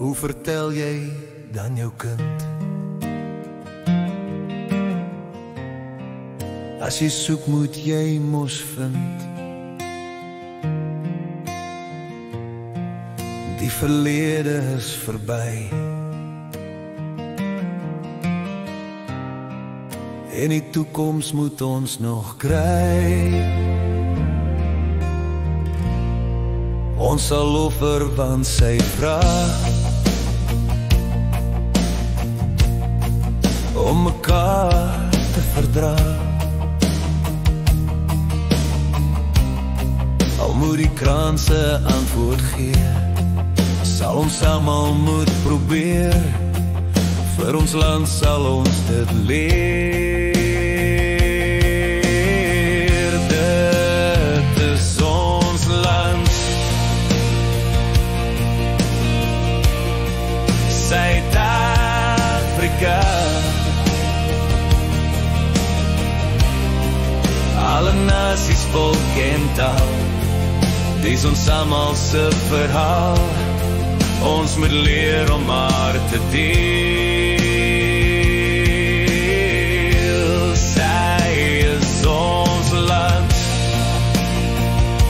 hoe vertel jy dan jou kind? As jy soek moet jy mos vind. Die verlede is verby en die toekoms moet ons nog kry. Ons sal offer want sy vra om mekaar te verdra. Al moet die kranse antwoord gee, sal ons almal moet probeer, vir ons land sal ons dit leer. Dit is ons land, Suid-Afrika. Alle nasies, volk en taal, dis ons almal se verhaal. Ons moet leer om maar te deel.